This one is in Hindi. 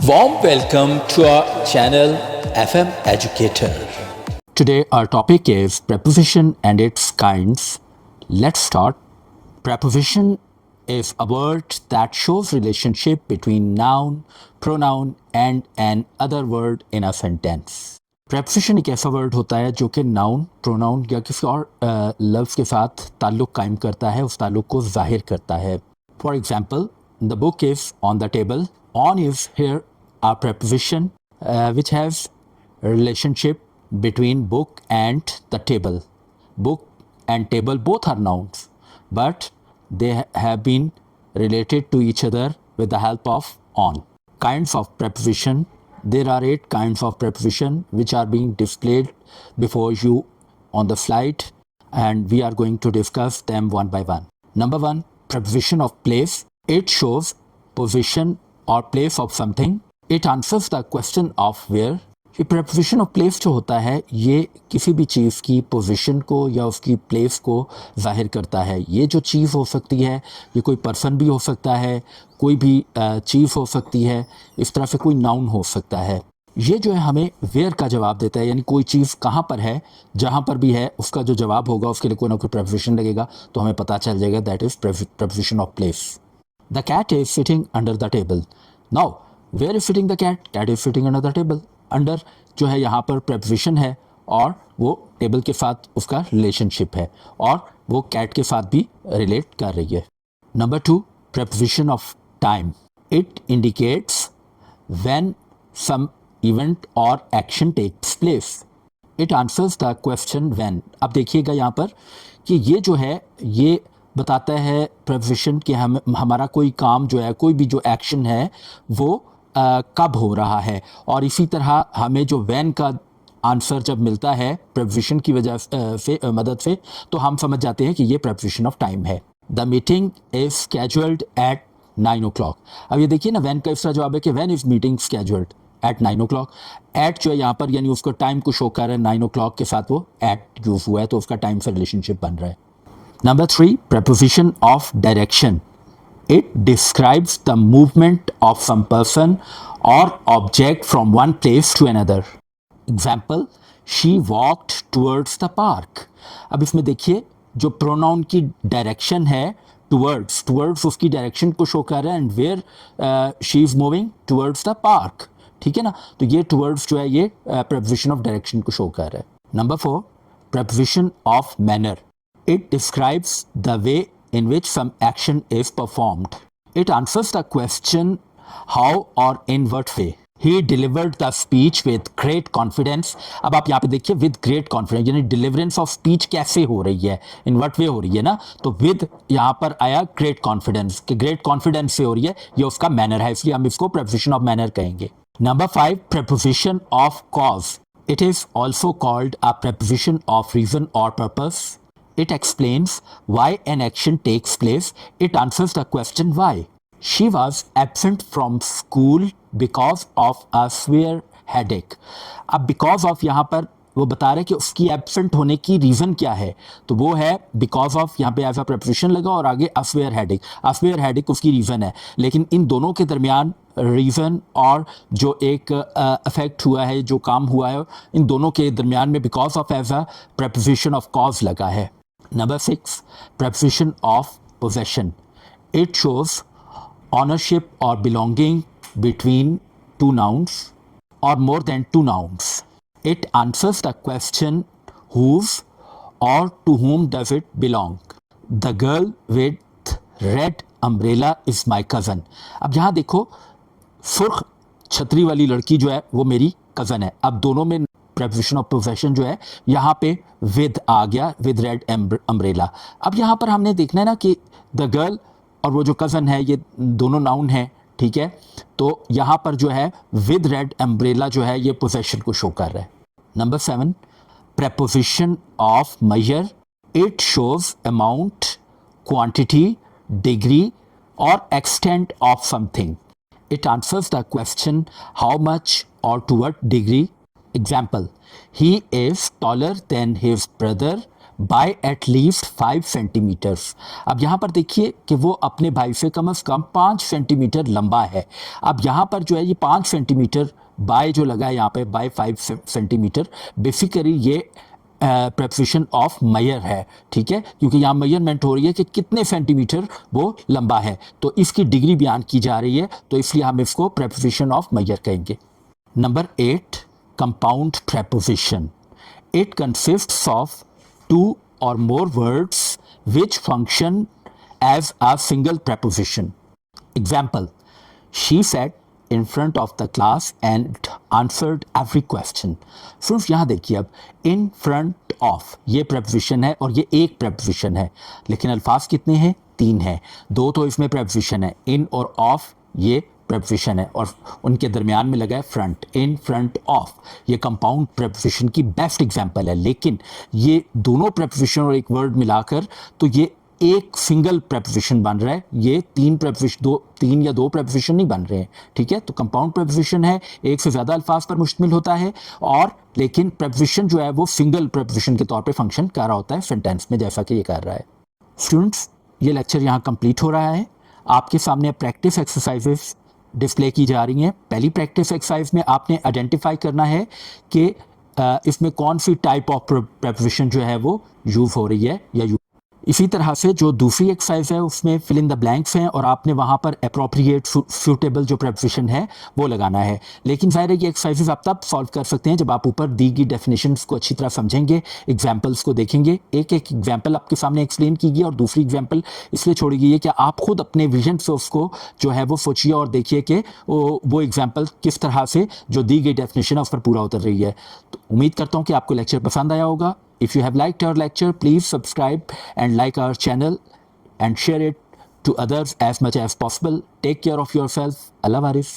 Warm welcome to our channel FM Educator. Today our topic is preposition and its kinds. Let's start. Preposition is a word that shows relationship between noun, pronoun and an other word in a sentence. Preposition एक ऐसा वर्ड होता है जो कि नाउन, प्रोनाउन या किसी और लफ्ज़ के साथ ताल्लुक़ कायम करता है, उस ताल्लुक़ को ज़ाहिर करता है. For example, the book is on the table. On is here a preposition which has a relationship between book and the table. Book and table both are nouns, but they have been related to each other with the help of on. Kinds of preposition. There are 8 kinds of preposition which are being displayed before you on the slide, and we are going to discuss them one by one. Number 1, preposition of place. It shows position or place of something. It answers the question of where. ये preposition of place जो होता है ये किसी भी चीज़ की पोजीशन को या उसकी प्लेस को ज़ाहिर करता है. ये जो चीज़ हो सकती है ये कोई पर्सन भी हो सकता है, कोई भी चीज़ हो सकती है, इस तरह से कोई नाउन हो सकता है. ये जो है हमें वेयर का जवाब देता है, यानी कोई चीज़ कहाँ पर है, जहाँ पर भी है उसका जो जवाब होगा उसके लिए कोई ना कोई preposition लगेगा तो हमें पता चल जाएगा that is preposition of place. The cat is sitting under the table. Now, where is sitting the cat? Cat is sitting under the table. Under जो है यहाँ पर preposition है और वो टेबल के साथ उसका रिलेशनशिप है और वो कैट के साथ भी रिलेट कर रही है. Number 2, preposition of time. It indicates when some event or action takes place. It answers the question when. अब देखिएगा यहाँ पर कि ये जो है ये बताता है preposition कि हमारा कोई काम जो है, कोई भी जो एक्शन है वो कब हो रहा है, और इसी तरह हमें जो when का आंसर जब मिलता है preposition की वजह से मदद से तो हम समझ जाते हैं कि ये preposition of time है. The meeting is scheduled at 9 o'clock. अब ये देखिए ना when का इसका जवाब है कि when is meeting scheduled at 9 o'clock. at जो है यहाँ पर यानी उसको टाइम को शो कर रहा है, 9 o'clock के साथ वो at यूज़ हुआ है तो उसका टाइम से रिलेशनशिप बन रहा है. Number 3, preposition of direction. It describes the movement of some person or object from one place to another. Example, she walked towards the park. अब इसमें देखिए जो प्रोनाउन की डायरेक्शन है towards उसकी डायरेक्शन को शो कर रहा है, and where she is moving towards the park. ठीक है ना, तो ये towards जो है ये preposition of direction को शो कर रहा है. Number 4, preposition of manner. It describes the way in which some action is performed. It answers the question how or in what way. He delivered the speech with great confidence. अब आप यहाँ पे देखिए with great confidence, यानी deliverance of speech कैसे हो रही है, in what way हो रही है ना, तो with यहाँ पर आया great confidence कि great confidence से हो रही है, ये उसका manner है, इसलिए हम इसको preposition of manner कहेंगे. Number 5, preposition of cause. It is also called a preposition of reason or purpose. It explains why an action takes place. It answers the question why. She was absent from school because of a severe headache. अब because of यहाँ पर वो बता रहे हैं कि उसकी एबसेंट होने की रीज़न क्या है, तो वो है बिकॉज ऑफ, यहाँ पे एज अ preposition लगा और आगे a severe headache. A severe headache उसकी रीज़न है, लेकिन इन दोनों के दरमियान रीज़न और जो एक अफेक्ट हुआ है, जो काम हुआ है, इन दोनों के दरमियान में because of as a preposition of cause लगा है. Number 6, preposition of possession. It shows ownership or belonging between two nouns or more than two nouns. It answers the question whose or to whom does it belong. The girl with red umbrella is my cousin. अब यहाँ देखो सुर्ख छतरी वाली लड़की जो है वो मेरी कज़न है. अब दोनों में preposition of possession जो है यहाँ पे with आ गया, with red umbrella. अब यहाँ पर हमने देखना है ना कि the girl और वो जो cousin है ये दोनों noun है, ठीक है, तो यहाँ पर जो है with red umbrella जो है ये possession को शो कर रहा है. Number 7, preposition of measure. It shows amount, quantity, degree or extent of something. It answers the question how much or to what degree. Example, he is taller than his brother by at least 5 centimetres. अब यहाँ पर देखिए कि वो अपने भाई से कम से कम 5 सेंटीमीटर लंबा है। अब यहाँ पर जो है ये 5 सेंटीमीटर बाय जो लगा है यहाँ पे बाय 5 सेंटीमीटर, बेसिकली ये प्रेपोजिशन ऑफ मेजर है, ठीक है, क्योंकि यहाँ मेजरमेंट हो रही है कि कितने सेंटीमीटर वो लंबा है, तो इसकी डिग्री बयान की जा रही है, तो इसलिए हम इसको प्रेपोजिशन ऑफ मेजर कहेंगे। Number 8, compound preposition. It consists of 2 or more words which function as a single preposition. Example, she sat in front of the class and answered every question. सिर्फ यहाँ देखिए, अब in front of ये preposition है और ये एक preposition है, लेकिन अल्फाज कितने हैं? 3 हैं। 2 तो इसमें preposition है, in और of ये preposition है, और उनके दरमियान में लगा है front, in front of। ये कंपाउंड preposition की बेस्ट एग्जाम्पल है, लेकिन ये दोनों preposition और एक वर्ड मिलाकर तो ये एक सिंगल preposition बन रहा है, ये 3 या 2 preposition नहीं बन रहे हैं, ठीक है। तो कंपाउंड preposition है, एक से ज़्यादा अल्फाज पर मुश्तमिल होता है, और लेकिन preposition जो है वो सिंगल preposition के तौर पे फंक्शन कर रहा होता है सेंटेंस में, जैसा कि ये कर रहा है। स्टूडेंट्स, ये लेक्चर यहाँ कंप्लीट हो रहा है। आपके सामने प्रैक्टिस एक्सरसाइजेस डिस्प्ले की जा रही हैं। पहली प्रैक्टिस एक्सरसाइज में आपने आइडेंटिफाई करना है कि इसमें कौन सी टाइप ऑफ प्रेपोजिशन जो है वो यूज़ हो रही है या इसी तरह से जो दूसरी एक्सरसाइज है उसमें फिल इन द ब्लैंक्स हैं, और आपने वहाँ पर अप्रोप्रिएट सूटेबल जो प्रेपोजिशन है वो लगाना है। लेकिन ज़ाहिर है ये एक्सरसाइजेस आप तब सॉल्व कर सकते हैं जब आप ऊपर दी गई डेफिनेशंस को अच्छी तरह समझेंगे, एग्जाम्पल्स को देखेंगे। एक एक एग्जाम्पल आपके सामने एक्सप्लेन की गई और दूसरी एग्जाम्पल इसलिए छोड़ी गई है कि आप खुद अपने विजन से उसको जो है वो सोचिए और देखिए कि वो एग्जाम्पल किस तरह से जो दी गई डेफिनेशन है उस पर पूरा उतर रही है। तो उम्मीद करता हूँ कि आपको लेक्चर पसंद आया होगा। If you have liked our lecture, please subscribe and like our channel and share it to others as much as possible. Take care of yourself. Allah Hafiz.